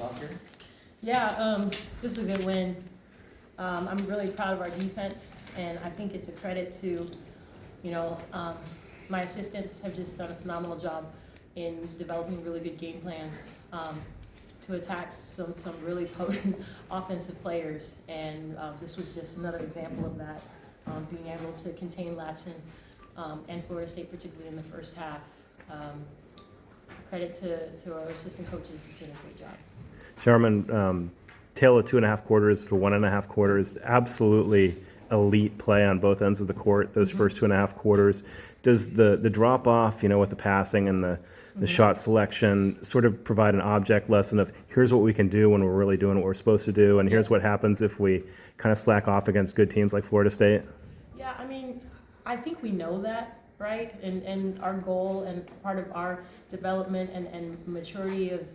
soccer? Yeah, this is a good win. I'm really proud of our defense, and I think it's a credit to, my assistants have just done a phenomenal job in developing really good game plans to attack some really potent offensive players, and this was just another example of that, being able to contain Latson and Florida State, particularly in the first half. Credit to our assistant coaches, just doing a great job. Charmin, tale of 2.5 quarters for 1.5 quarters. Absolutely elite play on both ends of the court. Those first 2.5 quarters. Does the drop off, with the passing and the shot selection, sort of provide an object lesson of here's what we can do when we're really doing what we're supposed to do, and here's what happens if we kind of slack off against good teams like Florida State? Yeah, I think we know that, right? And our goal and part of our development and maturity of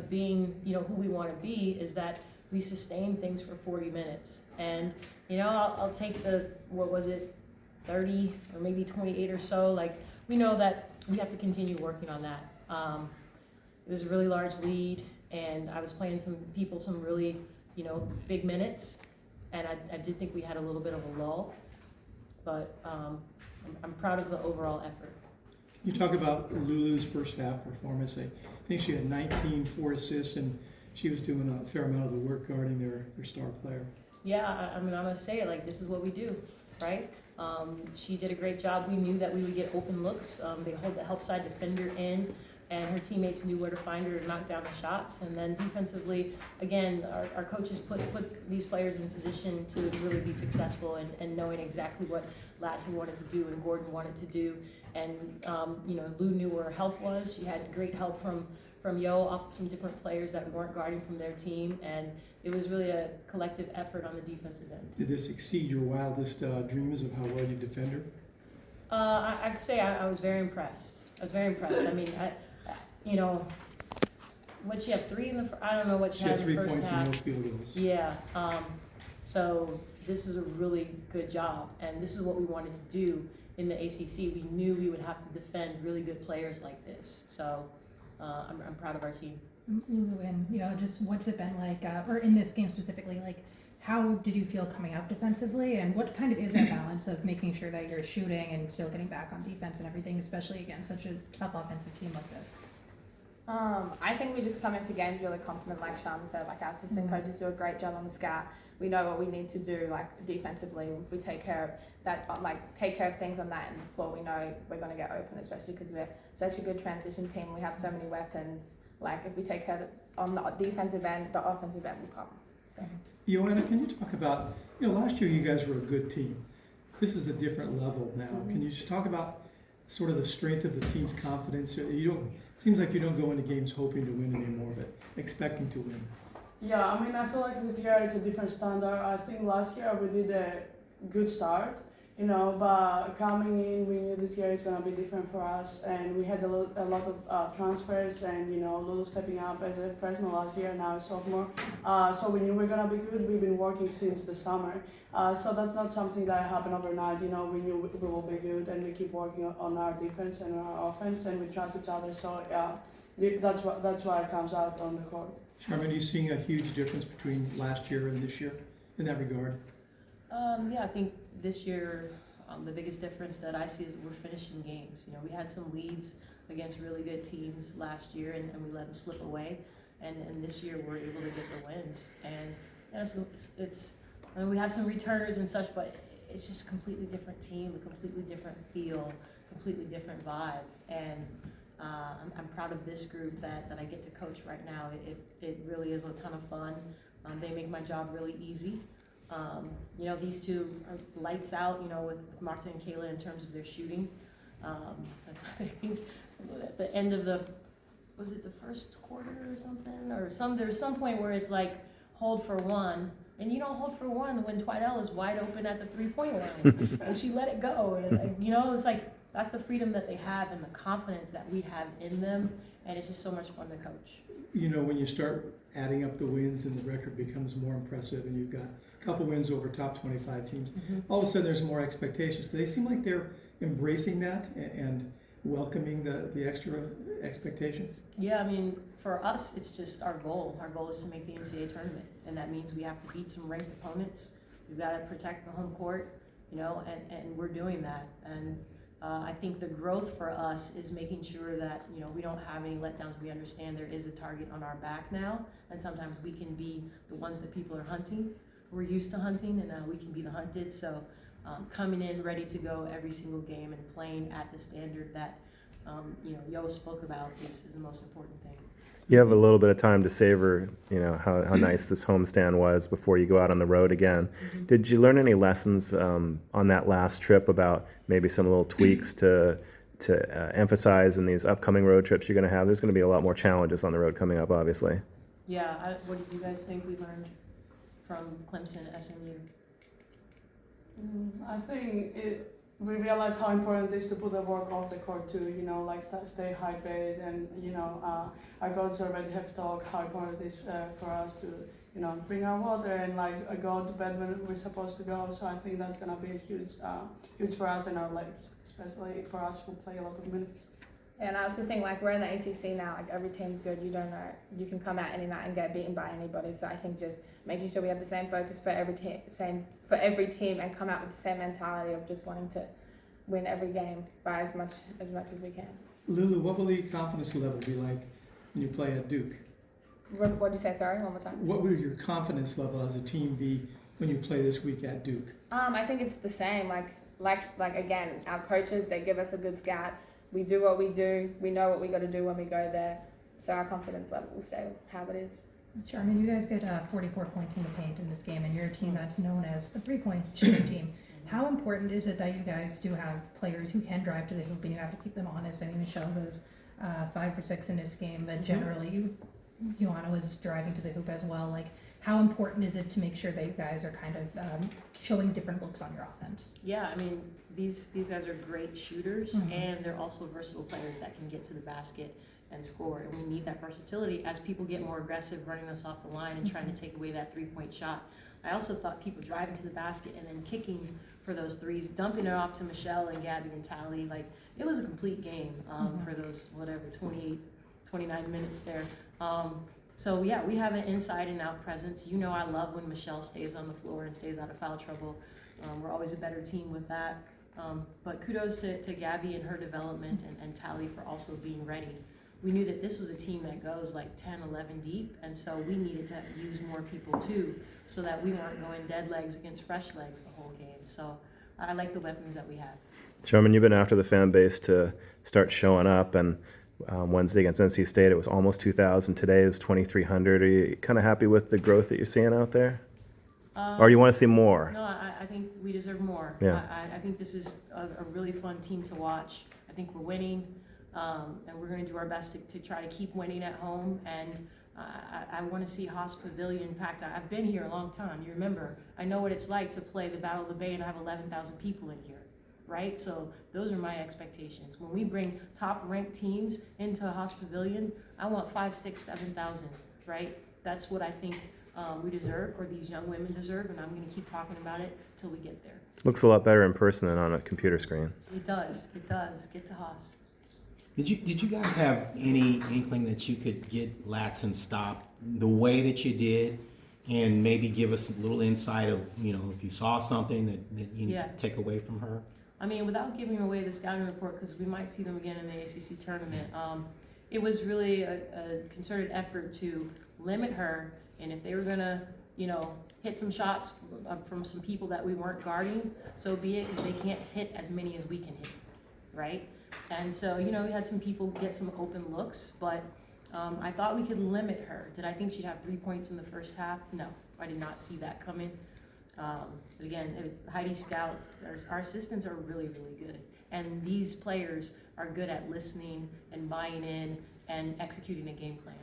being, who we want to be is that we sustain things for 40 minutes. And, I'll take 30 or maybe 28 or so. Like, we know that we have to continue working on that. It was a really large lead, and I was playing some really, big minutes. And I did think we had a little bit of a lull, but I'm proud of the overall effort. You talk about Lulu's first half performance. I think she had 19, 4 assists, and she was doing a fair amount of the work guarding their star player. Yeah, I'm gonna say it, like, this is what we do, right? She did a great job. We knew that we would get open looks. They hold the help side defender in, and her teammates knew where to find her to knock down the shots. And then defensively, again, our coaches put these players in position to really be successful and knowing exactly what Latson wanted to do and Gordon wanted to do. And, Lou knew where her help was. She had great help from Yo off of some different players that weren't guarding from their team. And it was really a collective effort on the defensive end. Did this exceed your wildest dreams of how well you defend her? I'd say I was very impressed. What she had 3 in the I don't know what she had in the first half. She had 3 points and no field goals. Yeah. So this is a really good job, and this is what we wanted to do in the ACC. We knew we would have to defend really good players like this. So I'm proud of our team. Lulu, and just what's it been like, or in this game specifically, like how did you feel coming out defensively, and what kind of is that balance of making sure that you're shooting and still getting back on defense and everything, especially against such a tough offensive team like this? I think we just come into games really confident, like Charmin said. Like, our assistant coaches do a great job on the scout. We know what we need to do, like, defensively. If we take care of that, take care of things on that end of the floor, we know we're going to get open, especially because we're such a good transition team. We have so many weapons. Like, if we take care of it on the defensive end, the offensive end will come. So. Ioanna, can you talk about, last year you guys were a good team. This is a different level now. Can you just talk about sort of the strength of the team's confidence? It seems like you don't go into games hoping to win anymore, but expecting to win. Yeah, I feel like this year it's a different standard. I think last year we did a good start, but coming in, we knew this year is going to be different for us, and we had a lot of transfers, and Lulu stepping up as a freshman last year, now a sophomore. So we knew we were going to be good. We've been working since the summer, so that's not something that happened overnight. We knew we will be good, and we keep working on our defense and our offense, and we trust each other. So yeah, that's why it comes out on the court. Charmin, are you seeing a huge difference between last year and this year in that regard? Yeah, I think this year the biggest difference that I see is we're finishing games. We had some leads against really good teams last year, and we let them slip away. And this year we're able to get the wins. And it's we have some returners and such, but it's just a completely different team, a completely different feel, completely different vibe. And I'm proud of this group that I get to coach right now. It really is a ton of fun. They make my job really easy. These two are lights out, with Martha and Kayla in terms of their shooting. That's, I think, at the end of was it the first quarter or something? Or there's some point where it's like, hold for one. And you don't hold for one when Twidale is wide open at the 3-point line. And she let it go. And, it's like, that's the freedom that they have and the confidence that we have in them. And it's just so much fun to coach. When you start adding up the wins and the record becomes more impressive, and you've got a couple wins over top 25 teams, all of a sudden there's more expectations. Do they seem like they're embracing that? And welcoming the extra expectation? Yeah, I mean, for us, it's just our goal. Our goal is to make the NCAA tournament, and that means we have to beat some ranked opponents. We've got to protect the home court, you know, and we're doing that. And I think the growth for us is making sure that, you know, we don't have any letdowns. We understand there is a target on our back now, and sometimes we can be the ones that people are hunting. We're used to hunting, and now we can be the hunted. So coming in ready to go every single game and playing at the standard that, you know, Yo spoke about is the most important thing. You have a little bit of time to savor, you know, how nice this homestand was before you go out on the road again. Mm-hmm. Did you learn any lessons on that last trip about maybe some little tweaks to emphasize in these upcoming road trips you're going to have? There's going to be a lot more challenges on the road coming up, obviously. Yeah, what do you guys think we learned from Clemson, SMU? I think we realize how important it is to put the work off the court too, you know, like stay hydrated, and, you know, our coaches already have talked how important it is for us to, you know, bring our water and like go to bed when we're supposed to go. So I think that's gonna be a huge for us and our legs, especially for us who play a lot of minutes. And that's the thing, like we're in the ACC now, like every team's good. You don't know, you can come out any night and get beaten by anybody. So I think just making sure we have the same focus for every team, and come out with the same mentality of just wanting to win every game by as much as we can. Lulu, what will the confidence level be like when you play at Duke? What'd you say? Sorry, one more time. What will your confidence level as a team be when you play this week at Duke? I think it's the same. Like again, our coaches, they give us a good scout. We do what we do. We know what we got to do when we go there. So our confidence level will stay how it is. Charmin, you guys get 44 points in the paint in this game, and you're a team that's known as the 3-point shooting team. How important is it that you guys do have players who can drive to the hoop and you have to keep them honest? I mean, Michelle goes 5 for 6 in this game, but generally Ioanna was driving to the hoop as well. Like, how important is it to make sure that you guys are kind of showing different looks on your offense? Yeah, I mean, these guys are great shooters, Mhm. and they're also versatile players that can get to the basket and score. And we need that versatility as people get more aggressive, running us off the line and trying to take away that 3-point shot. I also thought people driving to the basket and then kicking for those threes, dumping it off to Michelle and Gabby and Tally, like, it was a complete game for those, 29 minutes there. So yeah, we have an inside and out presence. You know, I love when Michelle stays on the floor and stays out of foul trouble. We're always a better team with that. But kudos to Gabby and her development, and Tally for also being ready. We knew that this was a team that goes like 10, 11 deep, and so we needed to use more people too, so that we weren't going dead legs against fresh legs the whole game. So I like the weapons that we have. Charmin, you've been after the fan base to start showing up, and Wednesday against NC State, it was almost 2,000. Today it was 2,300. Are you kind of happy with the growth that you're seeing out there? Or you want to see more? No, I think we deserve more. Yeah. I think this is a really fun team to watch. I think we're winning, and we're going to do our best to try to keep winning at home. And I want to see Haas Pavilion packed. I've been here a long time. You remember, I know what it's like to play the Battle of the Bay and have 11,000 people in here, right? So those are my expectations. When we bring top-ranked teams into Haas Pavilion, I want 5, 6, 7,000, right? That's what I think we deserve, or these young women deserve, and I'm going to keep talking about it till we get there. Looks a lot better in person than on a computer screen. It does. It does. Get to Haas. Did you guys have any inkling that you could get Latson stopped the way that you did, and maybe give us a little insight of, you know, if you saw something that you take away from her? I mean, without giving away the scouting report, because we might see them again in the ACC tournament, it was really a concerted effort to limit her. And if they were gonna, you know, hit some shots from some people that we weren't guarding, so be it, because they can't hit as many as we can hit, right? And so, you know, we had some people get some open looks, but I thought we could limit her. Did I think she'd have 3 points in the first half? No, I did not see that coming. But again, it was Heidi Scout, our assistants are really, really good. And these players are good at listening and buying in and executing a game plan.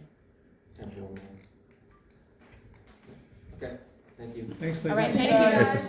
Okay, thank you. Thanks, ladies. All right, thank you guys. guys.